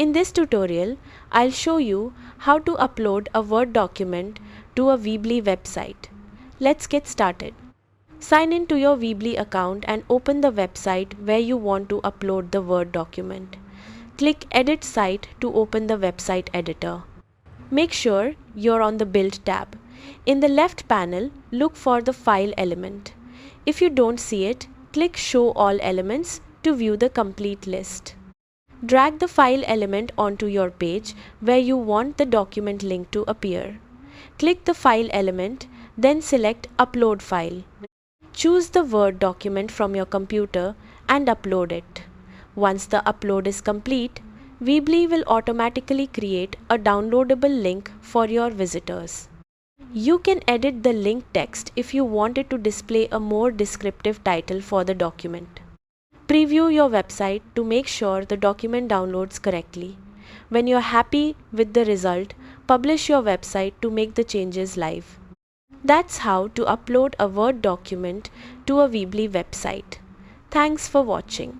In this tutorial, I'll show you how to upload a Word document to a Weebly website. Let's get started. Sign in to your Weebly account and open the website where you want to upload the Word document. Click Edit Site to open the website editor. Make sure you're on the Build tab. In the left panel, look for the File element. If you don't see it, click Show All Elements to view the complete list. Drag the file element onto your page where you want the document link to appear. Click the file element, then select Upload File. Choose the Word document from your computer and upload it. Once the upload is complete, Weebly will automatically create a downloadable link for your visitors. You can edit the link text if you want it to display a more descriptive title for the document. Preview your website to make sure the document downloads correctly. When you're happy with the result, publish your website to make the changes live. That's how to upload a Word document to a Weebly website. Thanks for watching.